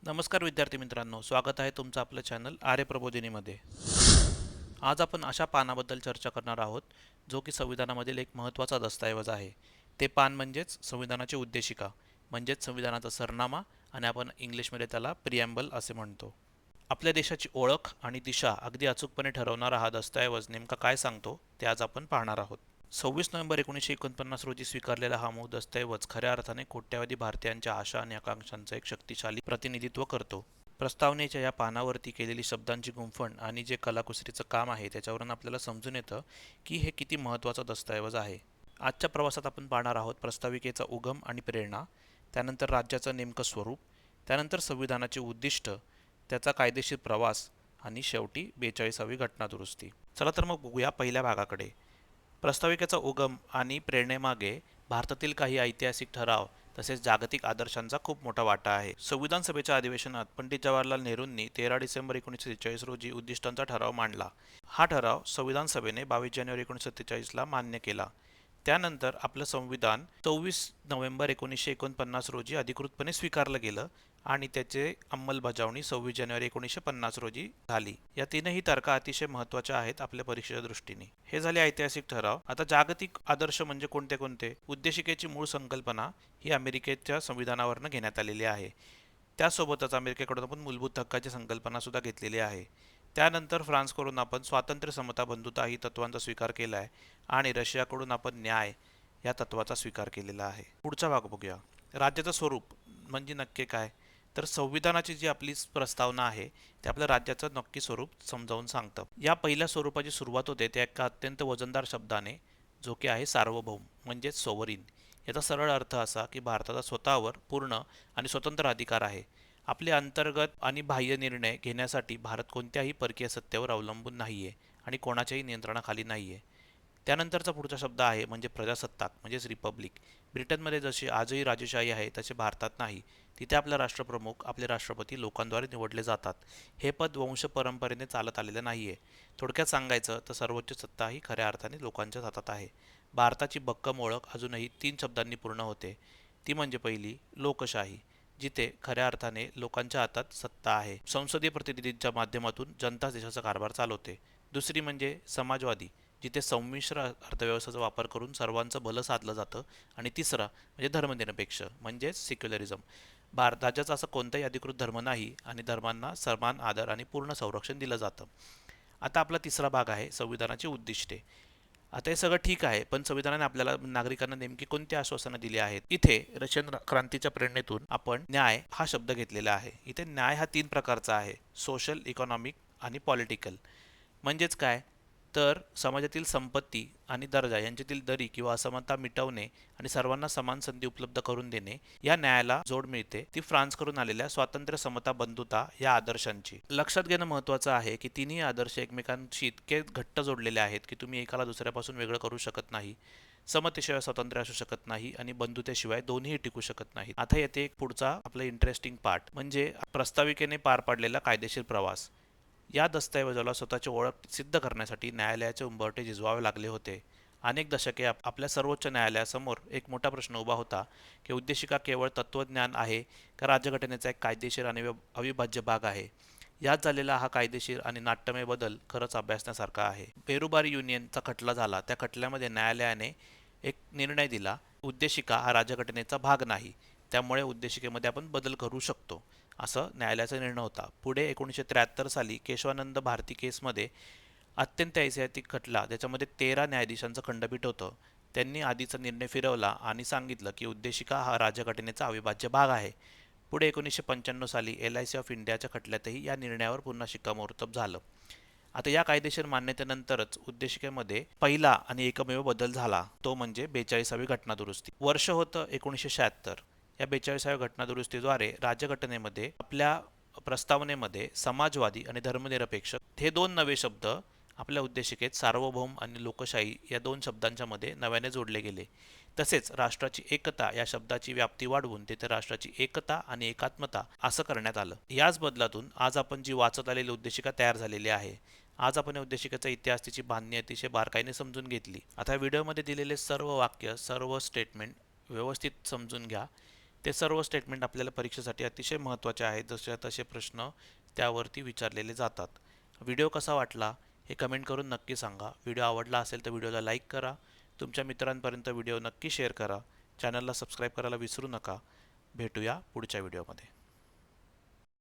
नमस्कार विद्यार्थी मित्रांनो, स्वागत आहे तुमचं आपलं चॅनल आर्य प्रबोधिनीमध्ये. आज आपण अशा पानाबद्दल चर्चा करणार आहोत जो की संविधानामधील एक महत्त्वाचा दस्तऐवज आहे. ते पान म्हणजेच संविधानाची उद्देशिका, म्हणजेच संविधानाचा सरनामा, आणि आपण इंग्लिशमध्ये त्याला प्रिॲम्बल असे म्हणतो. आपल्या देशाची ओळख आणि दिशा अगदी अचूकपणे ठरवणारा हा दस्तऐवज नेमका काय सांगतो ते आज आपण पाहणार आहोत. 26 नोव्हेंबर 1949 रोजी स्वीकारलेला हा मूळ दस्तऐवज खऱ्या अर्थाने कोट्यावधी भारतीयांच्या आशा आणि आकांक्षांचं एक शक्तिशाली प्रतिनिधित्व करतो. प्रस्तावनेच्या या पानावरती केलेली शब्दांची गुंफण आणि जे कलाकुसरीचं काम आहे त्याच्यावरून आपल्याला समजून येतं की हे किती महत्त्वाचा दस्तऐवज आहे. आजच्या प्रवासात आपण पाहणार आहोत प्रस्ताविकेचा उगम आणि प्रेरणा, त्यानंतर राज्याचं नेमकं स्वरूप, त्यानंतर संविधानाचे उद्दिष्ट, त्याचा कायदेशीर प्रवास आणि शेवटी 42वी घटनादुरुस्ती. चला तर मग बघूया पहिल्या भागाकडे. प्रस्ताविकेचा उगम आणि प्रेरणेमागे भारतातील काही ऐतिहासिक ठराव तसेच जागतिक आदर्शांचा खूप मोठा वाटा आहे. संविधान सभेच्या अधिवेशनात पंडित जवाहरलाल नेहरूंनी 13 डिसेंबर 1947 रोजी उद्दिष्टांचा ठराव मांडला. हा ठराव संविधान सभेने 22 जानेवारी 1947 ला मान्य केला. त्यानंतर आपलं संविधान 24 नोव्हेंबर 1949 रोजी अधिकृतपणे स्वीकारलं गेलं आणि त्याचे अंमलबजावणी 26 जानेवारी 1950 रोजी झाली. या तीनही तारखा अतिशय महत्त्वाच्या आहेत आपल्या परीक्षेच्या दृष्टीने. हे झाले ऐतिहासिक ठराव. आता जागतिक आदर्श म्हणजे कोणते कोणते? उद्देशिकेची मूळ संकल्पना ही अमेरिकेच्या संविधानावरून घेण्यात आलेली आहे. त्यासोबतच अमेरिकेकडून आपण मूलभूत हक्काची संकल्पना सुद्धा घेतलेली आहे. त्यानंतर फ्रान्सकडून आपण स्वातंत्र्य, समता, बंधुता ही तत्वांचा स्वीकार केला आहे आणि रशियाकडून आपण न्याय या तत्वाचा स्वीकार केलेला आहे. पुढचा भाग बघूया. राज्याचं स्वरूप म्हणजे नक्की काय? तर संविधानाची जी आपली प्रस्तावना आहे ते आपल्या राज्याचं नक्की स्वरूप समजावून सांगतं. या पहिल्या स्वरूपाची सुरुवात होते त्या एका अत्यंत वजनदार शब्दाने, जो की आहे सार्वभौम म्हणजेच सोवरीन. याचा सरळ अर्थ असा की भारताचा स्वतःवर पूर्ण आणि स्वतंत्र अधिकार आहे. आपले अंतर्गत आणि बाह्य निर्णय घेण्यासाठी भारत कोणत्याही परकीय सत्तेवर अवलंबून नाहीये आणि कोणाच्याही नियंत्रणाखाली नाहीये. त्यानंतरचा पुढचा शब्द आहे म्हणजे प्रजासत्ताक म्हणजेच रिपब्लिक. ब्रिटनमध्ये जशी आजही राजेशाही आहे तसे भारतात नाही. तिथे आपला राष्ट्रप्रमुख, आपले राष्ट्रपती लोकांद्वारे निवडले जातात. हे पद वंश परंपरेने चालत आलेलं नाहीये. थोडक्यात सांगायचं तर सर्वोच्च सत्ता ही खऱ्या अर्थाने लोकांच्याच हातात आहे. भारताची भक्कम ओळख अजूनही 3 शब्दांनी पूर्ण होते. ती म्हणजे पहिली लोकशाही, जिथे खऱ्या अर्थाने लोकांच्या हातात सत्ता आहे. संसदीय प्रतिनिधींच्या माध्यमातून जनता देशाचा कारभार चालवते. दुसरी म्हणजे समाजवादी, जिथे संमिश्र अर्थव्यवस्थेचा वापर करून सर्वांचं भलं साधलं जातं. आणि तिसरा म्हणजे धर्मनिरपेक्ष म्हणजेच सेक्युलरिझम. राज्याचा असा कोणताही अधिकृत धर्म नाही आणि धर्मांना समान आदर आणि पूर्ण संरक्षण दिलं जातं. आता आपला तिसरा भाग आहे संविधानाची उद्दिष्टे. आता हे सगळं ठीक आहे, पण संविधानाने आपल्याला नागरिकांना नेमकी कोणती आश्वासनं दिली आहेत? इथे रशियन क्रांतीच्या प्रेरणेतून आपण न्याय हा शब्द घेतलेला आहे. इथे न्याय हा 3 प्रकारचा आहे: सोशल, इकॉनॉमिक आणि पॉलिटिकल. म्हणजेच काय? तर समाजातील संपत्ती आणि दर्जा यांच्यातील दरी किंवा असमानता मिटवणे आणि सर्वांना समान संधी उपलब्ध करून देणे, या न्यायाला जोड मिळते ती फ्रान्सकडून आलेल्या स्वातंत्र्य, समता, बंधुता या आदर्शांची. लक्षात घेणं महत्त्वाचं आहे की तिन्ही आदर्श एकमेकांशी इतके घट्ट जोडलेले आहेत की तुम्ही एकाला दुसऱ्यापासून वेगळं करू शकत नाही. समतेशिवाय स्वातंत्र्य असू शकत नाही आणि बंधुतेशिवाय दोन्ही टिकू शकत नाहीत. आता येते एक पुढचा आपला इंटरेस्टिंग पार्ट, म्हणजे प्रस्ताविकेने पार पाडलेला कायदेशीर प्रवास. या दस्तऐवजाला स्वतःची ओळख सिद्ध करण्यासाठी न्यायालयाचे उंबरठे झिजवावे लागले होते. अनेक दशके आपल्या सर्वोच्च न्यायालयासमोर एक मोठा प्रश्न उभा होता की उद्देशिका केवळ तत्त्वज्ञान आहे का राज्यघटनेचा एक कायदेशीर आणि अविभाज्य भाग आहे. यात झालेला हा कायदेशीर आणि नाट्यमय बदल खरंच अभ्यासण्यासारखा आहे. पेरुबारी युनियनचा खटला झाला. त्या खटल्यामध्ये न्यायालयाने एक निर्णय दिला, उद्देशिका हा राज्यघटनेचा भाग नाही, त्यामुळे उद्देशिकेमध्ये आपण बदल करू शकतो, असं न्यायालयाचा निर्णय होता. पुढे 1973 साली केशवानंद भारती केसमध्ये अत्यंत ऐतिहासिक खटला, त्याच्यामध्ये 13 न्यायाधीशांचं खंडपीठ होतं. त्यांनी आधीचा निर्णय फिरवला आणि सांगितलं की उद्देशिका हा राज्यघटनेचा अविभाज्य भाग आहे. पुढे 1995 साली LIC ऑफ इंडियाच्या खटल्यातही या निर्णयावर पुन्हा शिक्कामोर्तब झालं. आता या कायदेशीर मान्यतेनंतरच उद्देशिकेमध्ये पहिला आणि एकमेव बदल झाला, तो म्हणजे 42वी घटनादुरुस्ती. वर्ष होतं 1976. या 42व्या घटनादुरुस्तीद्वारे राज्यघटनेमध्ये आपल्या प्रस्तावनेमध्ये समाजवादी आणि धर्मनिरपेक्ष हे दोन नवे शब्द आपल्या उद्देशिकेत सार्वभौम आणि लोकशाही या 2 शब्दांच्या मध्ये नव्याने जोडले गेले. तसेच राष्ट्राची एकता या शब्दाची व्याप्ती वाढवून तिथे राष्ट्राची एकता आणि एकात्मता असं करण्यात आलं. याच बदलातून आज आपण जी वाचत आलेली उद्देशिका तयार झालेली आहे. आज आपण या उद्देशिकेचा इतिहास, तिची बांधणी अतिशय बारकाईने समजून घेतली. आता व्हिडिओमध्ये दिलेले सर्व वाक्य, सर्व स्टेटमेंट व्यवस्थित समजून घ्या. ते सर्व स्टेटमेंट आपल्याला परीक्षेसाठी अतिशय महत्त्वाचे आहेत. जसे तसे प्रश्न त्यावरती विचारलेले जातात. व्हिडिओ कसा वाटला हे कमेंट करून नक्की सांगा. व्हिडिओ आवडला असेल तर व्हिडिओला लाईक करा. तुमच्या मित्रांपर्यंत व्हिडिओ नक्की शेअर करा. चॅनलला सबस्क्राईब करायला विसरू नका. भेटूया पुढच्या व्हिडिओमध्ये.